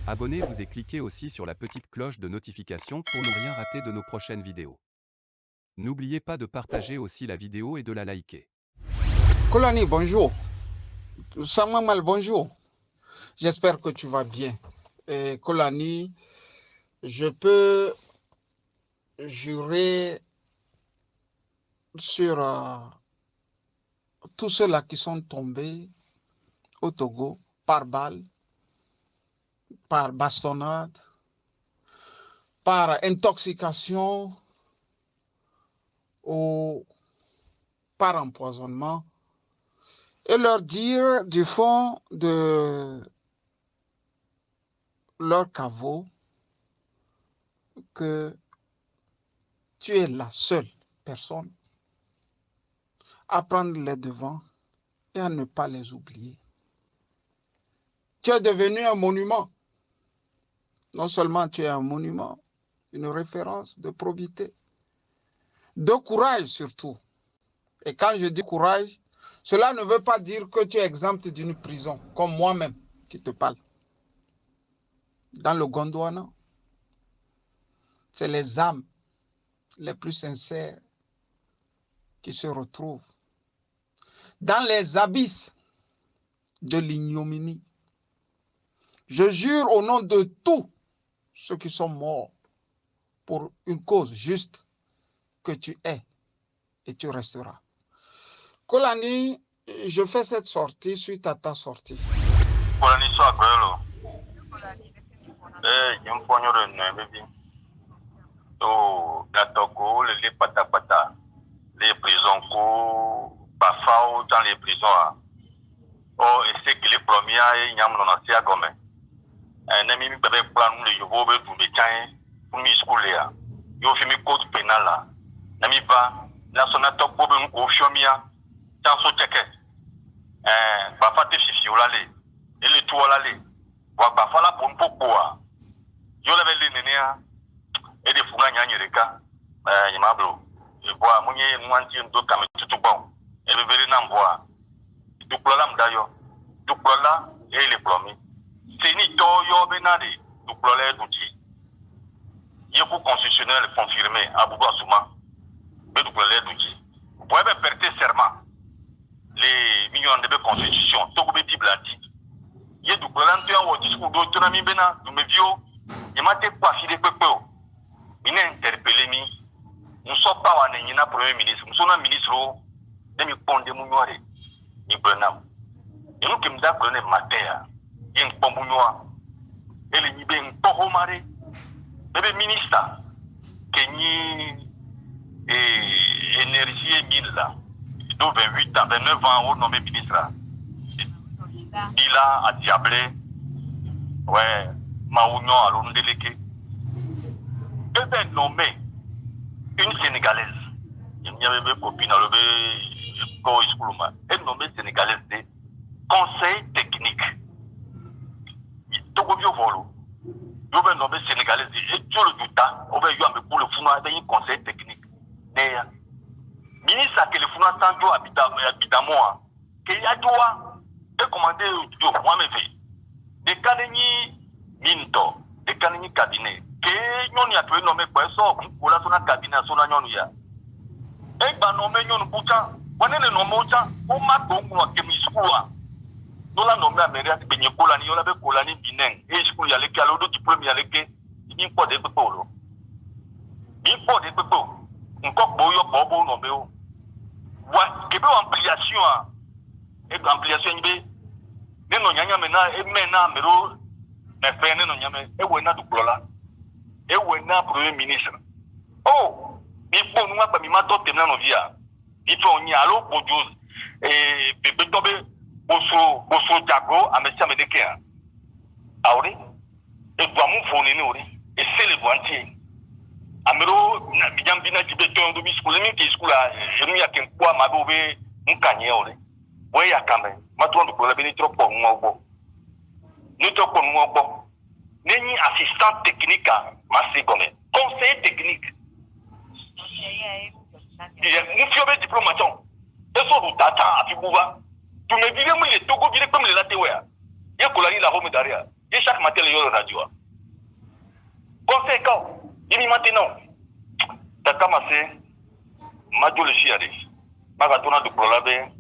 Abonnez-vous et cliquez aussi sur la petite cloche de notification pour ne rien rater de nos prochaines vidéos. N'oubliez pas de partager aussi la vidéo et de la liker. Kolani, bonjour. Samamal, bonjour. J'espère que tu vas bien. Et Kolani, je peux jurer sur tous ceux-là qui sont tombés au Togo par balle, par bastonnade, par intoxication ou par empoisonnement, et leur dire du fond de leur caveau que tu es la seule personne à prendre les devants et à ne pas les oublier. Tu es devenu un monument. Non seulement tu es un monument, une référence de probité, de courage surtout. Et quand je dis courage, cela ne veut pas dire que tu es exempt d'une prison, comme moi-même qui te parle. Dans le Gondwana, c'est les âmes les plus sincères qui se retrouvent dans les abysses de l'ignominie. Je jure au nom de tous ceux qui sont morts pour une cause juste que tu es et tu resteras. Kolani, je fais cette sortie suite à ta sortie. Kolani soit bello. Il faut nous la Togo, les patapata, les prisons parfois dans les prisons. Oh, et c'est que les premiers, il y a un ancien comme un bébé plan le yobo du métier pour mi scolaire. Yo fait mi code pénal là. Nami ba la sonata bobe nous confiomia dans ce check. Parfois te fifi olale et le tout olale. Wa parfois la pour pourquoi. Yo l'avais les nénéa et des fouga nyanyereka. Yimablo. Je vois mon yé mwanti ndo kam tout bon. Et le verre n'envoie. Du problème d'ailleurs. Du problème et les promis. C'est ni toyo benade du problème d'outil. Yékou constitutionnel confirmé à Boubou Souma. Mais du problème d'outil. Vous pouvez prêter serment. Les millions de constitutions. Togo be Bible a dit. Yé du problème tu as au discours d'autonomie bena. Nous me vio. Il m'a été pas filé peu. Il n'a interpellé mi. Nous sommes pas un premier ministre. Nous sommes un ministre. De mi pondé mounouare. Ni brenam. Et nous qui nous avons donné matin. Il y a un bon mounouar. Et les nibé un peu romare. Bébé ministre. Kenyi énergie 1000 là. De 28 ans, 29 ans, au nommé ministre. Il a diablé. Ouais. Maounion à l'Ondélégué. Et bien nommé une Sénégalaise. Il y avait une copine à l'Obé. Elle nommée Sénégalaise de conseil technique. Togo bio volo. Yo ben nommé Sénégalaise et tout le douta. On va y avoir pour le founa d'un conseil technique. D'ailleurs, ministre que le founa sanjo habita moi. Que y a doa et commandé yo moi me fait. De kaneni minto, de kaneni cabinet. Que ñoni a pu nommer quoi ça pour la sona cabinet sona ñonu ya. Et ba nommer ñonu buta. On est le nommé buta. On m'a donné que mi skoua. Nous la nommé Amélia de Benye Kolani, on avait Kolani Binen, et je peux y aller, qu'à l'autre diplôme y aller, il n'y a pas de pépolo. Il n'y a pas de pépolo. Encore boyo, bobo, nommé. Ouais, qu'il y a ampliation, et ampliation, il y a non yanya mena, et mena, mero, mais fait non yame, et ouena du plola, et ouena premier ministre. Oh, il faut nous pas mi mato tenant nos via. Il faut y aller au Dieu, et bébé tombé. Boso Jago, à Messia Medekea. Auri, et Guamou Fonenori, et c'est le Boantier. Amero, Yambina Tibeton, de Biscoulé, qui est school à Jemia Kempoa, Mabové, Mukanyori. Oui, à Kamen, Matouan de Kolabini trop pour moi. Nous trop pour moi. N'est assistant technique à Massigone. Conseil technique. Il y a une fiole diplomation. Et son data à Fibouva. Tu me disais, moi, les Togo, comme les Latéoua. Il y a Kolani la home derrière. Il y a chaque matin le radio. Conséquent, il y a maintenant. T'as commencé. Majo le chiade. Magatona de Prolabe.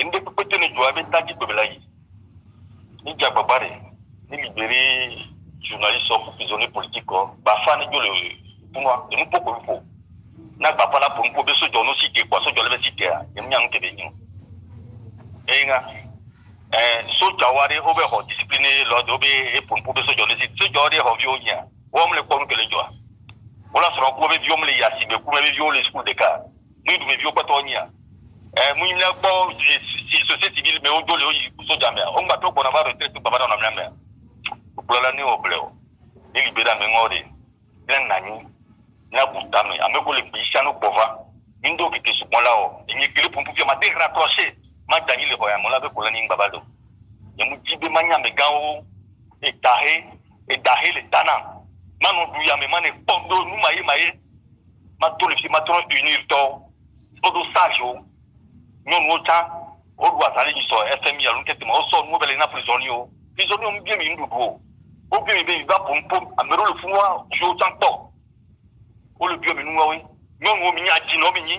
Il ne peut pas tenir joie avec Taki Bebelaï. Ni Diababare. Ni libérer journalistes ou prisonniers politiques. Bafa ne le pour moi. Et nous pouvons. Na papa la pour nous pouvons se donner aussi quoi. Se donner aussi quoi. Et nous n'avons que des nous. Et so jawari obe ho discipliné l'ordre obe et pour nous se donner si jawari ho vionia. On me le connaît que le joie. On a sera pour viom le yasi be pour me violer school de cas. Nous nous vio pas tonia. Nous n'a pas si société civile mais on doit le so jamais. On va pas qu'on va retraiter baba dans la mer. Pour la nuit au bleu. Il libéra me ngori. Len nani. Na butame ameko le bishano bova. Indo ki ke sumola o. Ni kile pour pouvoir ma déraccrocher. Ma dani le hoya mola be kolani ngabalo. Yemu jibe manya me gao et dahe le tana. Manu duya me mane pondo nu maye ma to le fi ma tron unir to odo sajo non wota o do atale ni so FMI alun kete ma o so nu bele na prisonnier o bien mi ndugo o bien be ba pom amero le funwa jo tanto o le bio mi nu we non wo mi nya ji no mi ni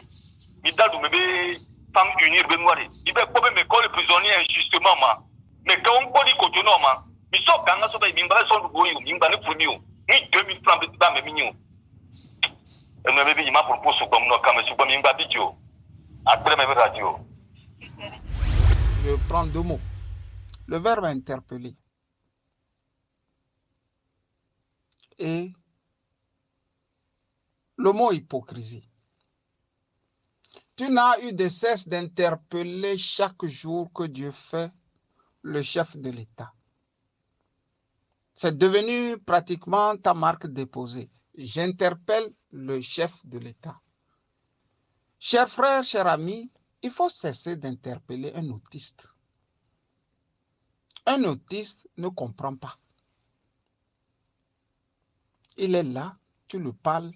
mi dadu me be femme unir be noire ibe ko be me ko le prisonnier injustement ma mais quand on dit ko no ma mi so kanga so be mi ngba so ndugo yo mi ngba ne funi o ni 2000 francs de ba me mignon. Et nous avons ma propose comme nous comme sur comme une vidéo. Après mes radio. Je prends deux mots. Le verbe interpeller et le mot hypocrisie. Tu n'as eu de cesse d'interpeller chaque jour que Dieu fait le chef de l'État. C'est devenu pratiquement ta marque déposée. J'interpelle le chef de l'État. Chers frères, chers amis, il faut cesser d'interpeller un autiste. Un autiste ne comprend pas. Il est là, tu lui parles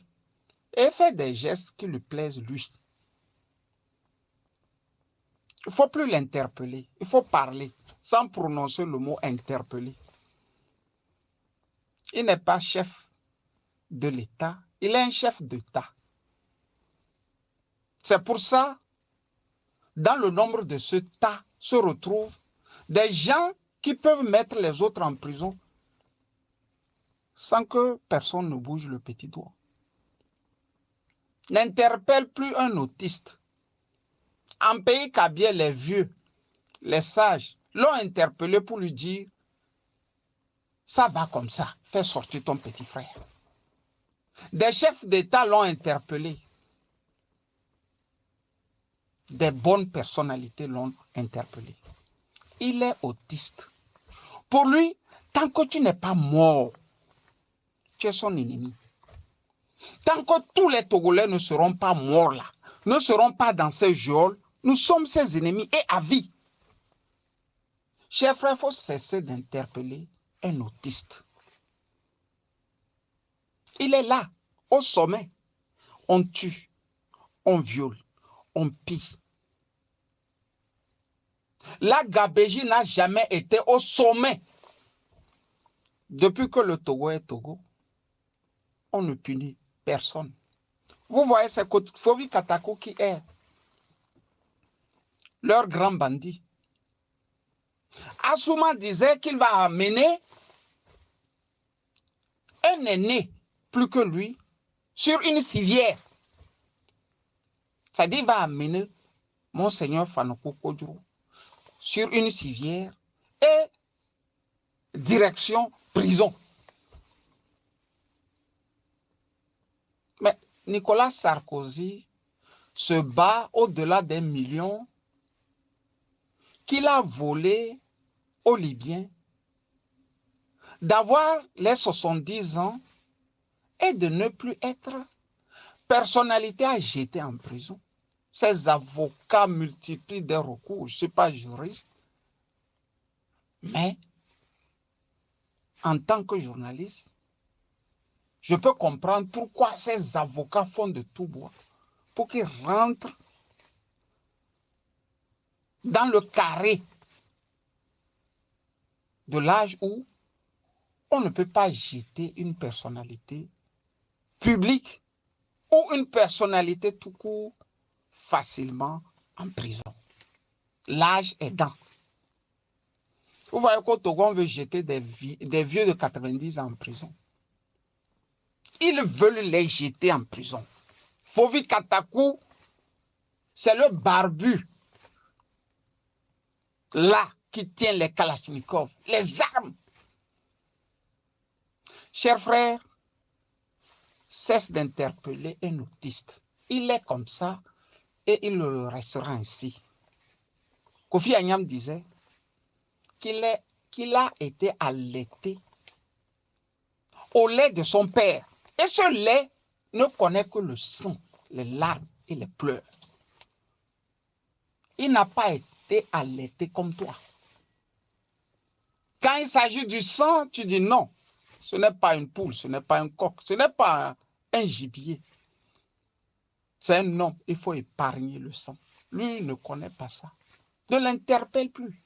et fait des gestes qui lui plaisent lui. Il ne faut plus l'interpeller. Il faut parler sans prononcer le mot interpeller. Il n'est pas chef de l'État, il est un chef d'État. C'est pour ça, dans le nombre de ce tas se retrouvent des gens qui peuvent mettre les autres en prison sans que personne ne bouge le petit doigt. N'interpelle plus un autiste. En pays Kabylie, les vieux, les sages, l'ont interpellé pour lui dire « ça va comme ça, fais sortir ton petit frère ». Des chefs d'État l'ont interpellé. Des bonnes personnalités l'ont interpellé. Il est autiste. Pour lui, tant que tu n'es pas mort, tu es son ennemi. Tant que tous les Togolais ne seront pas morts là, ne seront pas dans ces geôles, nous sommes ses ennemis et à vie. Chers frères, il faut cesser d'interpeller un autiste. Il est là, au sommet. On tue, on viole, on pille. La gabégie n'a jamais été au sommet. Depuis que le Togo est Togo, on ne punit personne. Vous voyez, c'est Fovi Katako qui est leur grand bandit. Assouma disait qu'il va amener un aîné plus que lui sur une civière. C'est-à-dire qu'il va amener Monseigneur Fanoko Kodjou sur une civière et direction prison. Mais Nicolas Sarkozy se bat au-delà des millions qu'il a volé aux Libyens, d'avoir les 70 ans et de ne plus être personnalité à jeter en prison. Ces avocats multiplient des recours. Je ne suis pas juriste, mais en tant que journaliste, je peux comprendre pourquoi ces avocats font de tout bois pour qu'ils rentrent dans le carré de l'âge où on ne peut pas jeter une personnalité publique ou une personnalité tout court facilement en prison. L'âge aidant. Vous voyez qu'au Togo, on veut jeter des vieux de 90 ans en prison. Ils veulent les jeter en prison. Fovi Katakou, c'est le barbu, là, qui tient les kalachnikovs, les armes. Chers frères, cesse d'interpeller un autiste. Il est comme ça et il le restera ainsi. Kofi Agnam disait qu'il a été allaité au lait de son père. Et ce lait ne connaît que le sang, les larmes et les pleurs. Il n'a pas été allaité comme toi. Quand il s'agit du sang, tu dis non. Ce n'est pas une poule, ce n'est pas un coq, ce n'est pas un gibier. C'est un homme, il faut épargner le sang. Lui, il ne connaît pas ça. Ne l'interpelle plus.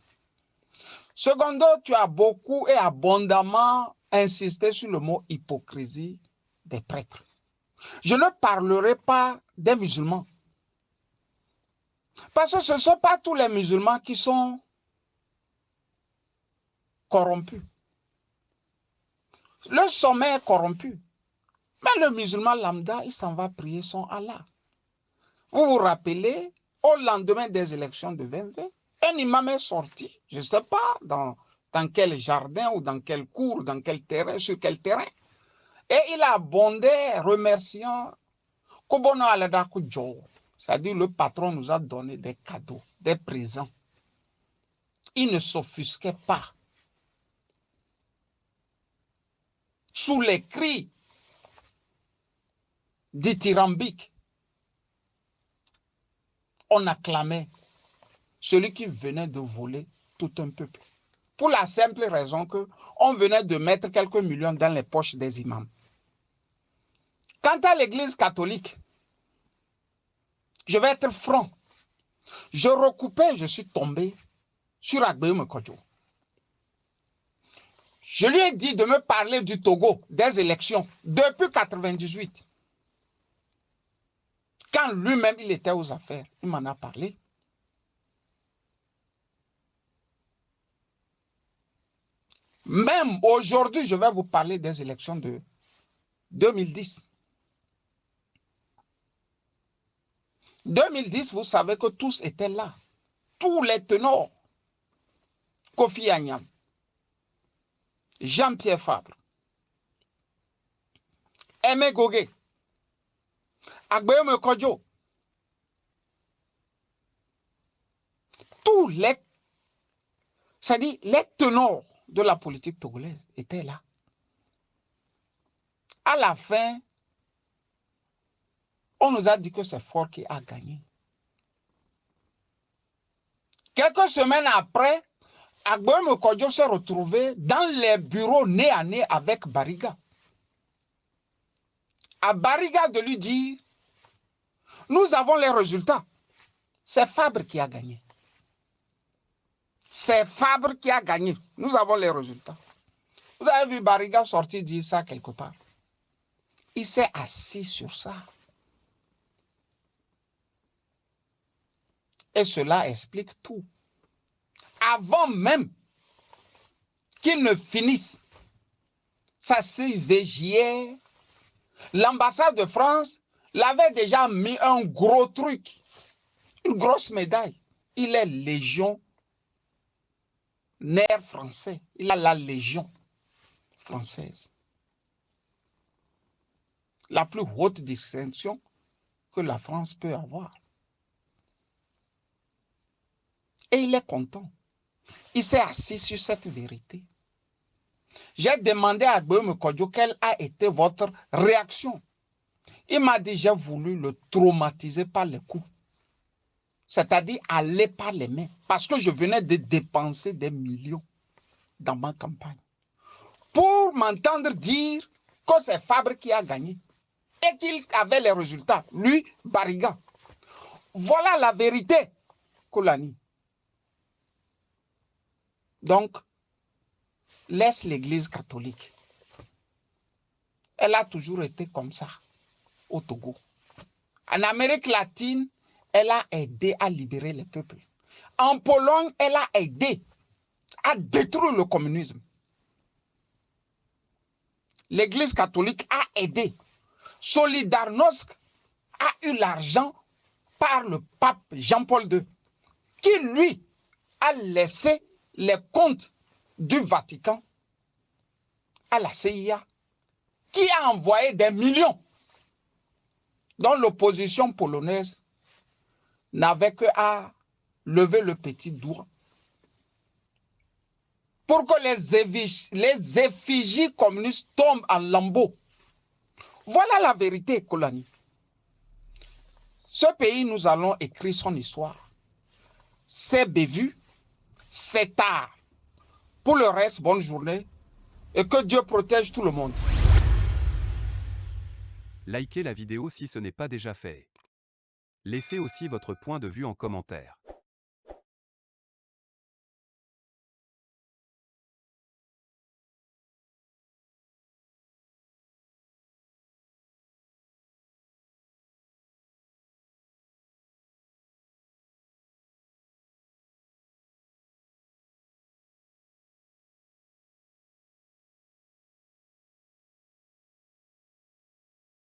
Secondo, tu as beaucoup et abondamment insisté sur le mot hypocrisie des prêtres. Je ne parlerai pas des musulmans. Parce que ce ne sont pas tous les musulmans qui sont corrompus. Le sommet est corrompu. Mais le musulman lambda, il s'en va prier son Allah. Vous vous rappelez, au lendemain des élections de 2020, un imam est sorti, je ne sais pas dans quel jardin ou dans quel cours, dans quel terrain, sur quel terrain. Et il a bondé remerciant Kobono Aladaku Djo. C'est-à-dire le patron nous a donné des cadeaux, des présents. Il ne s'offusquait pas. Sous les cris dithyrambiques, on acclamait celui qui venait de voler tout un peuple. Pour la simple raison qu'on venait de mettre quelques millions dans les poches des imams. Quant à l'église catholique, je vais être franc. Je recoupais, je suis tombé sur Agbeum Kodjo. Je lui ai dit de me parler du Togo, des élections, depuis 1998. Quand lui-même, il était aux affaires, il m'en a parlé. Même aujourd'hui, je vais vous parler des élections de 2010. 2010, vous savez que tous étaient là. Tous les tenors. Kofi Agnam, Jean-Pierre Fabre, Aimé Gogué, Agbeum Kodjo. Tous les, c'est-à-dire les tenors de la politique togolaise étaient là. À la fin, on nous a dit que c'est Faure qui a gagné. Quelques semaines après, Agbeum Kodjo s'est retrouvé dans les bureaux nez à nez avec Bariga. À Bariga de lui dire, nous avons les résultats. C'est Fabre qui a gagné. C'est Fabre qui a gagné. Nous avons les résultats. Vous avez vu Bariga sortir dire ça quelque part. Il s'est assis sur ça. Et cela explique tout. Avant même qu'il ne finisse sa CVJR, l'ambassade de France l'avait déjà mis un gros truc, une grosse médaille. Il est légionnaire français. Il a la légion française. La plus haute distinction que la France peut avoir. Et il est content. Il s'est assis sur cette vérité. J'ai demandé à Agbeum Kodjo quelle a été votre réaction. Il m'a dit, j'ai voulu le traumatiser par les coups. C'est-à-dire aller par les mains. Parce que je venais de dépenser des millions dans ma campagne. Pour m'entendre dire que c'est Fabre qui a gagné. Et qu'il avait les résultats. Lui, Bariga. Voilà la vérité, Koulani. Donc, laisse l'Église catholique. Elle a toujours été comme ça au Togo. En Amérique latine, elle a aidé à libérer les peuples. En Pologne, elle a aidé à détruire le communisme. L'Église catholique a aidé. Solidarnosc a eu l'argent par le pape Jean-Paul II, qui lui a laissé les comptes du Vatican à la CIA, qui a envoyé des millions dont l'opposition polonaise n'avait qu'à lever le petit doigt pour que les effigies communistes tombent en lambeaux. Voilà la vérité, Kolani. Ce pays, nous allons écrire son histoire. C'est bévu, c'est tard. Pour le reste, bonne journée et que Dieu protège tout le monde. Likez la vidéo si ce n'est pas déjà fait. Laissez aussi votre point de vue en commentaire.